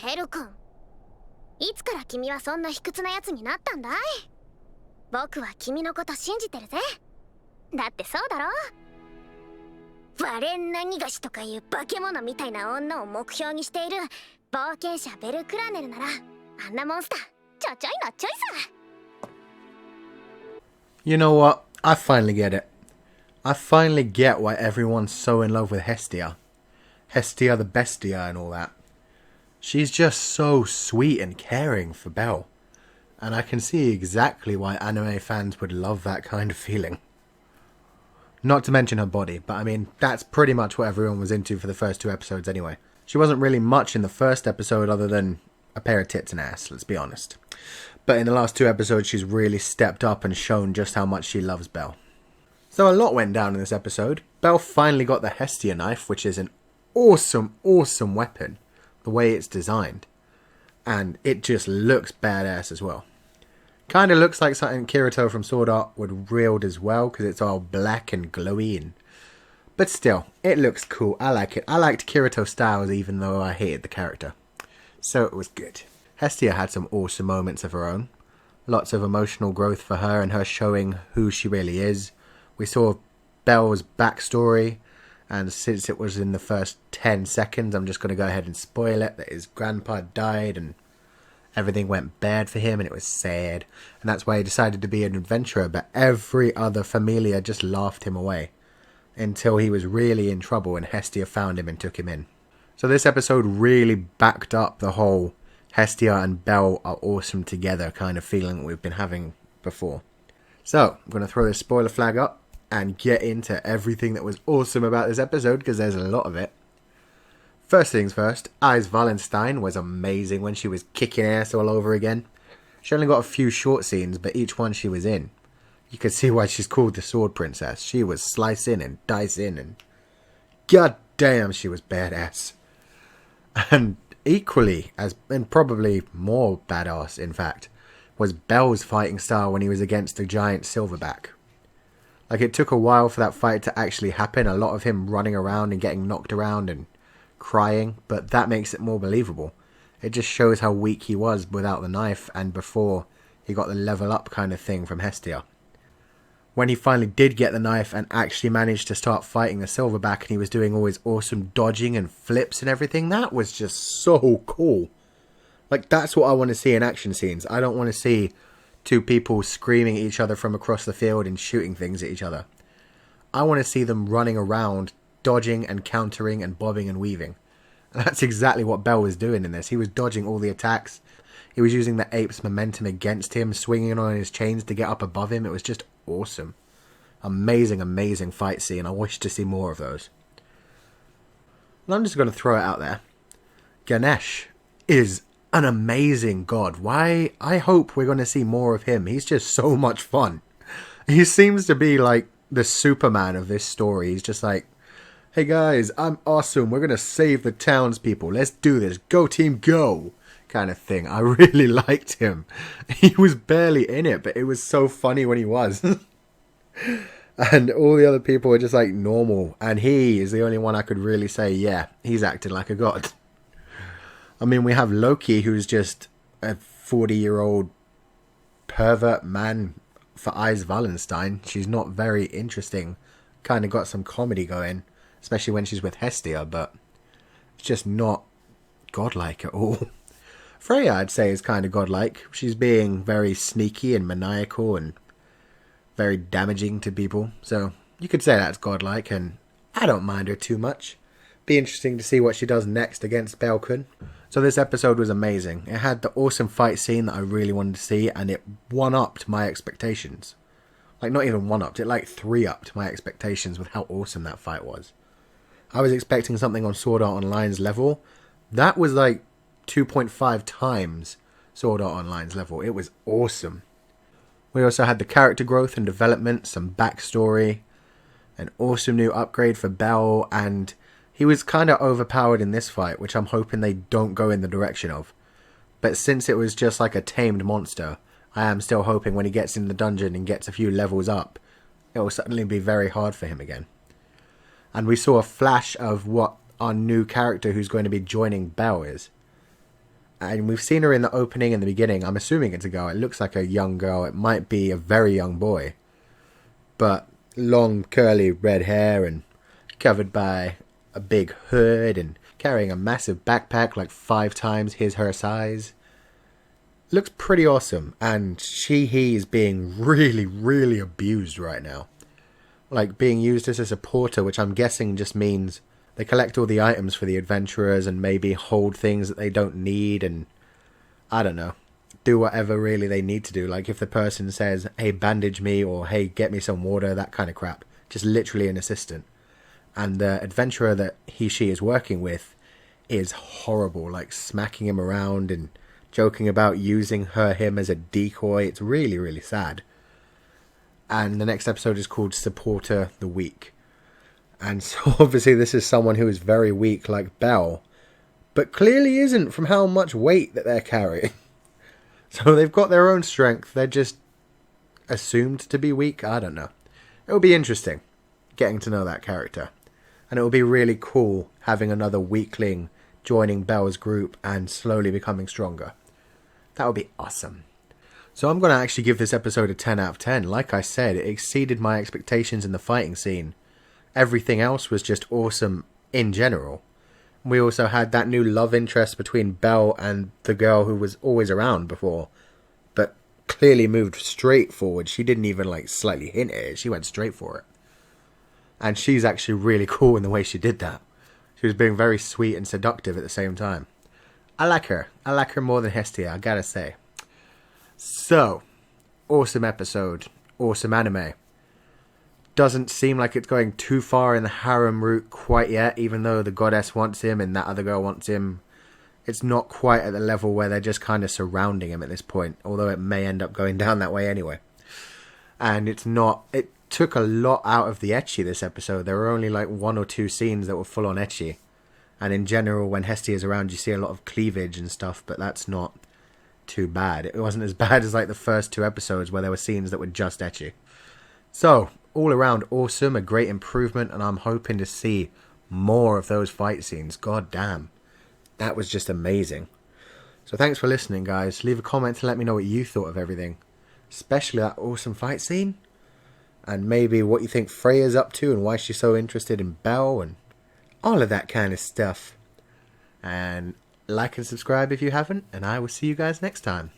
ヘル君。いつから君はそんな卑屈なやつになったんだい？僕は君のこと信じてるぜ。だってそうだろ？バレンナニガシとかいう化け物みたいな女を目標にしている冒険者ベルクラーネルなら、あんなモンスターちょちょいのっちょいさ。 You know what? I finally get it. I finally get why everyone's so in love with Hestia. Hestia the Bestia and all that. She's just so sweet and caring for Belle. And I can see exactly why anime fans would love that kind of feeling. Not to mention her body, but I mean, that's pretty much what everyone was into for the first 2 episodes anyway. She wasn't really much in the first episode other than a pair of tits and ass, let's be honest. But in the last 2 episodes, she's really stepped up and shown just how much she loves Belle. So a lot went down in this episode. Belle finally got the Hestia knife, which is an awesome, awesome weapon, the way it's designed. And it just looks badass as well. Kinda looks like something Kirito from Sword Art would wield as well, because it's all black and glowy. But still, it looks cool. I like it. I liked Kirito's styles even though I hated the character. So it was good. Hestia had some awesome moments of her own. Lots of emotional growth for her and her showing who she really is. We saw Belle's backstory, and since it was in the first 10 seconds, I'm just going to go ahead and spoil it, that his grandpa died and everything went bad for him and it was sad. And that's why he decided to be an adventurer, but every other familia just laughed him away. Until he was really in trouble and Hestia found him and took him in. So this episode really backed up the whole Hestia and Belle are awesome together kind of feeling that we've been having before. So, I'm going to throw this spoiler flag up and get into everything that was awesome about this episode, because there's a lot of it. First things first, Eyes Wallenstein was amazing when she was kicking ass all over again. She only got a few short scenes, but each one she was in, you could see why she's called the Sword Princess. She was slicing and dicing, and god damn, she was badass. And equally, and probably more badass in fact, was Belle's fighting style when he was against the giant silverback. Like, it took a while for that fight to actually happen, a lot of him running around and getting knocked around and crying, but that makes it more believable. It just shows how weak he was without the knife and before he got the level up kind of thing from Hestia. When he finally did get the knife and actually managed to start fighting the silverback and he was doing all his awesome dodging and flips and everything, that was just so cool. Like, that's what I want to see in action scenes. I don't want to see 2 people screaming at each other from across the field and shooting things at each other. I want to see them running around, dodging and countering and bobbing and weaving. And that's exactly what Belle was doing in this. He was dodging all the attacks. He was using the ape's momentum against him, swinging on his chains to get up above him. It was just awesome. Amazing, amazing fight scene. I wish to see more of those. And I'm just going to throw it out there. Ganesh is an amazing god. Why? I hope we're going to see more of him. He's just so much fun. He seems to be like the Superman of this story. He's just like, hey guys, I'm awesome. We're going to save the townspeople. Let's do this. Go team, go. Kind of thing. I really liked him. He was barely in it, but it was so funny when he was. And all the other people were just like normal. And he is the only one I could really say, yeah, he's acting like a god. I mean, we have Loki, who's just a 40-year-old pervert man for Eyes Wallenstein. She's not very interesting. Kind of got some comedy going, especially when she's with Hestia, but it's just not godlike at all. Freya, I'd say, is kind of godlike. She's being very sneaky and maniacal and very damaging to people. So you could say that's godlike, and I don't mind her too much. Be interesting to see what she does next against Belkun. So this episode was amazing. It had the awesome fight scene that I really wanted to see, and it one-upped my expectations. Like, not even one-upped, it like 3-upped my expectations with how awesome that fight was. I was expecting something on Sword Art Online's level. That was like 2.5 times Sword Art Online's level. It was awesome. We also had the character growth and development, some backstory, an awesome new upgrade for Belle, and he was kind of overpowered in this fight, which I'm hoping they don't go in the direction of. But since it was just like a tamed monster, I am still hoping when he gets in the dungeon and gets a few levels up, it will suddenly be very hard for him again. And we saw a flash of what our new character who's going to be joining Belle is. And we've seen her in the opening in the beginning. I'm assuming it's a girl. It looks like a young girl. It might be a very young boy. But long, curly red hair and covered by a big hood and carrying a massive backpack like 5 times her size. Looks pretty awesome. And he is being really, really abused right now. Like being used as a supporter, which I'm guessing just means they collect all the items for the adventurers and maybe hold things that they don't need and, I don't know, do whatever really they need to do. Like if the person says, hey, bandage me, or hey, get me some water, that kind of crap. Just literally an assistant. And the adventurer that she is working with is horrible, like smacking him around and joking about using him as a decoy. It's really, really sad. And the next episode is called Supporter the Weak. And so obviously this is someone who is very weak like Belle, but clearly isn't from how much weight that they're carrying. So they've got their own strength. They're just assumed to be weak. I don't know. It'll be interesting getting to know that character. And it will be really cool having another weakling joining Belle's group and slowly becoming stronger. That would be awesome. So I'm going to actually give this episode a 10 out of 10. Like I said, it exceeded my expectations in the fighting scene. Everything else was just awesome in general. We also had that new love interest between Belle and the girl who was always around before, but clearly moved straight forward. She didn't even like slightly hint at it. She went straight for it. And she's actually really cool in the way she did that. She was being very sweet and seductive at the same time. I like her. I like her more than Hestia, I gotta say. So, awesome episode. Awesome anime. Doesn't seem like it's going too far in the harem route quite yet, even though the goddess wants him and that other girl wants him. It's not quite at the level where they're just kind of surrounding him at this point, although it may end up going down that way anyway. And it took a lot out of the ecchi this episode. There were only like 1 or 2 scenes that were full on ecchi. And in general, when Hestia is around, you see a lot of cleavage and stuff, but that's not too bad. It wasn't as bad as like the first 2 episodes where there were scenes that were just ecchi. So, all around awesome, a great improvement, and I'm hoping to see more of those fight scenes. God damn. That was just amazing. So thanks for listening, guys. Leave a comment to let me know what you thought of everything. Especially that awesome fight scene. And maybe what you think Freya's up to and why she's so interested in Belle and all of that kind of stuff. And like and subscribe if you haven't, and I will see you guys next time.